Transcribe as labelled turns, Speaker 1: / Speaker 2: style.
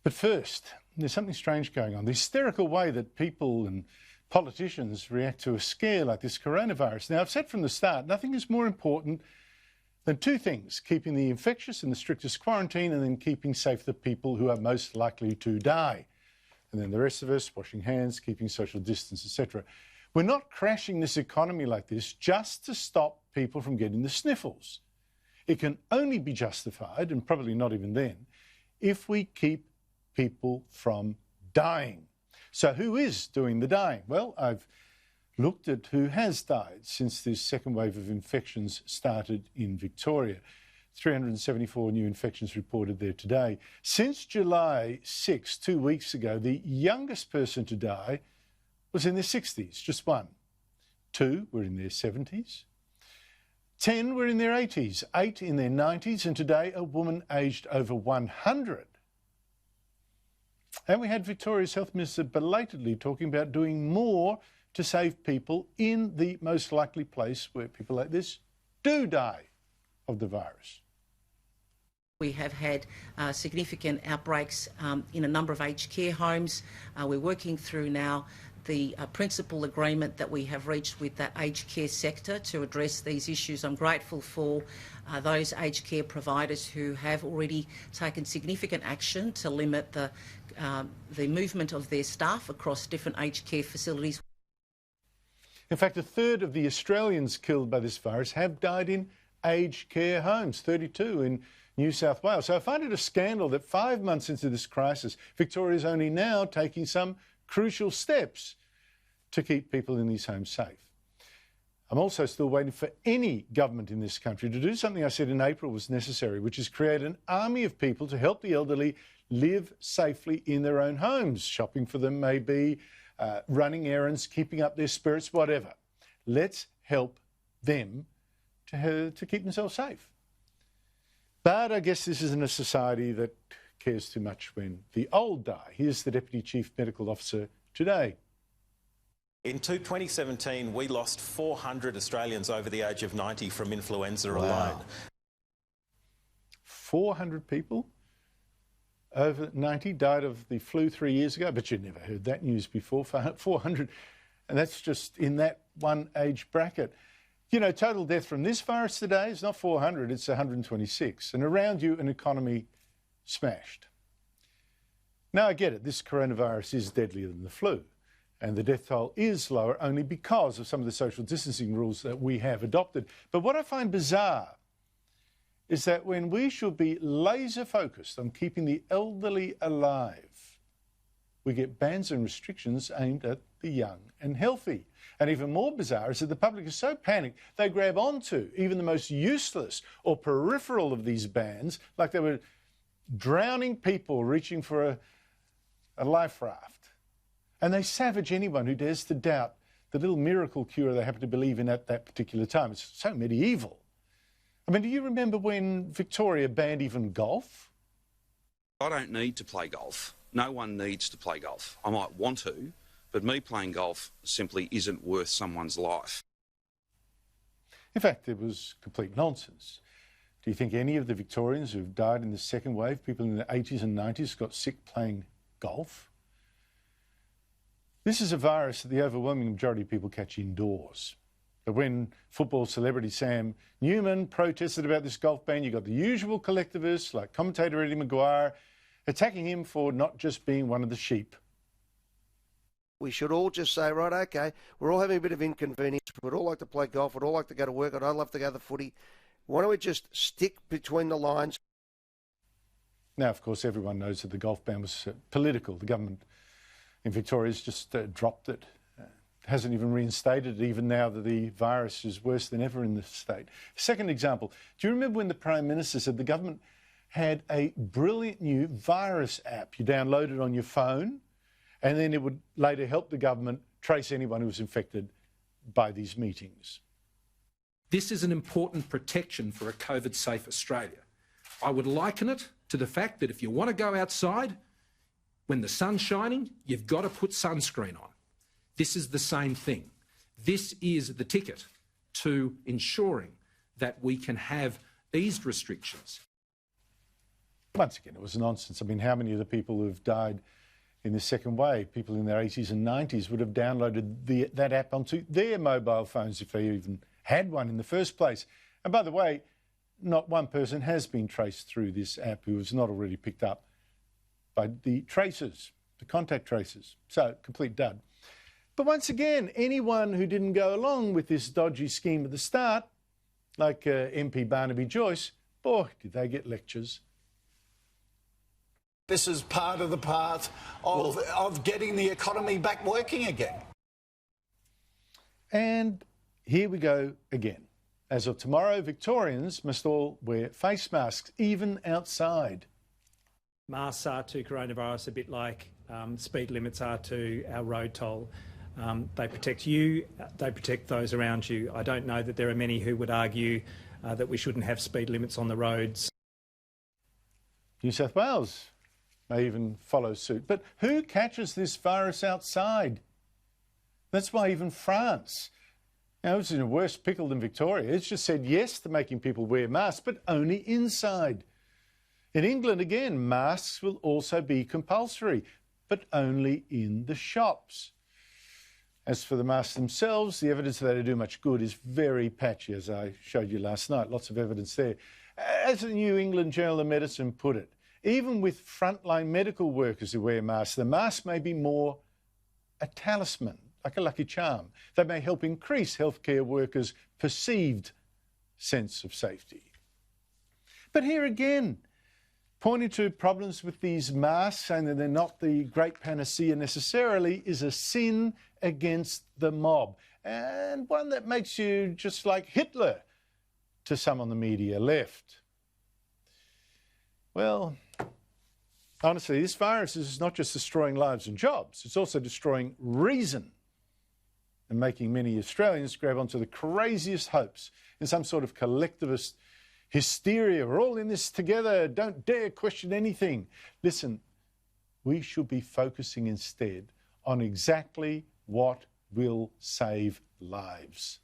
Speaker 1: But first, there's something strange going on. The hysterical way that people and politicians react to a scare like this coronavirus. Now, I've said from the start, nothing is more important than two things: keeping the infectious in the strictest quarantine, and then keeping safe the people who are most likely to die. And then the rest of us, washing hands, keeping social distance, etc. We're not crashing this economy like this just to stop people from getting the sniffles. It can only be justified, and probably not even then, if we keep people from dying. So who is doing the dying? Well, I've looked at who has died since this second wave of infections started in Victoria. 374 new infections reported there today. Since July 6, 2 weeks ago, the youngest person to die was in their 60s, just one. 2 were in their 70s. 10 were in their 80s, 8 in their 90s, and today a woman aged over 100. And we had Victoria's Health Minister belatedly talking about doing more to save people in the most likely place where people like this do die of the virus.
Speaker 2: We have had significant outbreaks in a number of aged care homes. We're working through now the principal agreement that we have reached with that aged care sector to address these issues. I'm grateful for those aged care providers who have already taken significant action to limit the movement of their staff across different aged care facilities.
Speaker 1: In fact, a third of the Australians killed by this virus have died in aged care homes, 32 in New South Wales. So I find it a scandal that 5 months into this crisis, Victoria is only now taking some crucial steps to keep people in these homes safe. I'm also still waiting for any government in this country to do something I said in April was necessary, which is create an army of people to help the elderly live safely in their own homes. Shopping for them maybe, running errands, keeping up their spirits, whatever. Let's help them to keep themselves safe. But I guess this isn't a society that cares too much when the old die. Here's the Deputy Chief Medical Officer today.
Speaker 3: In 2017, we lost 400 Australians over the age of 90 from influenza alone.
Speaker 1: 400 people over 90 died of the flu 3 years ago, but you'd never heard that news before. 400, and that's just in that one age bracket. You know, total death from this virus today is not 400, it's 126. And around you, an economy smashed. Now, I get it, this coronavirus is deadlier than the flu, and the death toll is lower only because of some of the social distancing rules that we have adopted. But what I find bizarre is that when we should be laser focused on keeping the elderly alive, we get bans and restrictions aimed at the young and healthy. And even more bizarre is that the public is so panicked they grab onto even the most useless or peripheral of these bans, like they were drowning people reaching for a life raft. And they savage anyone who dares to doubt the little miracle cure they happen to believe in at that particular time. It's so medieval. I mean, do you remember when Victoria banned even golf?
Speaker 4: I don't need to play golf. No one needs to play golf. I might want to, but me playing golf simply isn't worth someone's life.
Speaker 1: In fact, it was complete nonsense. Do you think any of the Victorians who've died in the second wave, people in the 80s and 90s, got sick playing golf? This is a virus that the overwhelming majority of people catch indoors. But when football celebrity Sam Newman protested about this golf ban, you got the usual collectivists like commentator Eddie Maguire attacking him for not just being one of the sheep.
Speaker 5: We should all just say, right, okay, we're all having a bit of inconvenience. We'd all like to play golf. We'd all like to go to work. I'd all love to go to the footy. Why don't we just stick between the lines?
Speaker 1: Now, of course, everyone knows that the golf ban was political. The government in Victoria has just dropped it. Hasn't even reinstated it, even now that the virus is worse than ever in the state. Second example, do you remember when the Prime Minister said the government had a brilliant new virus app? You download it on your phone, and then it would later help the government trace anyone who was infected by these meetings.
Speaker 6: This is an important protection for a COVID-safe Australia. I would liken it to the fact that if you want to go outside, when the sun's shining, you've got to put sunscreen on. This is the same thing. This is the ticket to ensuring that we can have eased restrictions.
Speaker 1: Once again, it was nonsense. I mean, how many of the people who've died in the second wave, people in their 80s and 90s, would have downloaded that app onto their mobile phones if they even had one in the first place? And by the way, not one person has been traced through this app who was not already picked up by the tracers, the contact tracers. So, complete dud. But once again, anyone who didn't go along with this dodgy scheme at the start, like MP Barnaby Joyce, boy, did they get lectures.
Speaker 7: This is part of of getting the economy back working again.
Speaker 1: And here we go again. As of tomorrow, Victorians must all wear face masks, even outside.
Speaker 8: Masks are to coronavirus a bit like speed limits are to our road toll. They protect you, they protect those around you. I don't know that there are many who would argue that we shouldn't have speed limits on the roads.
Speaker 1: New South Wales may even follow suit. But who catches this virus outside? That's why even France, it's in a worse pickle than Victoria. It's just said yes to making people wear masks, but only inside. In England, again, masks will also be compulsory, but only in the shops. As for the masks themselves, the evidence that they do much good is very patchy, as I showed you last night. Lots of evidence there. As the New England Journal of Medicine put it, even with frontline medical workers who wear masks, the mask may be more a talisman, like a lucky charm. They may help increase healthcare workers' perceived sense of safety. But here again, pointing to problems with these masks, saying that they're not the great panacea necessarily, is a sin against the mob, and one that makes you just like Hitler to some on the media left. Well, honestly, this virus is not just destroying lives and jobs, it's also destroying reason and making many Australians grab onto the craziest hopes in some sort of collectivist hysteria. We're all in this together, don't dare question anything. Listen, we should be focusing instead on exactly what will save lives.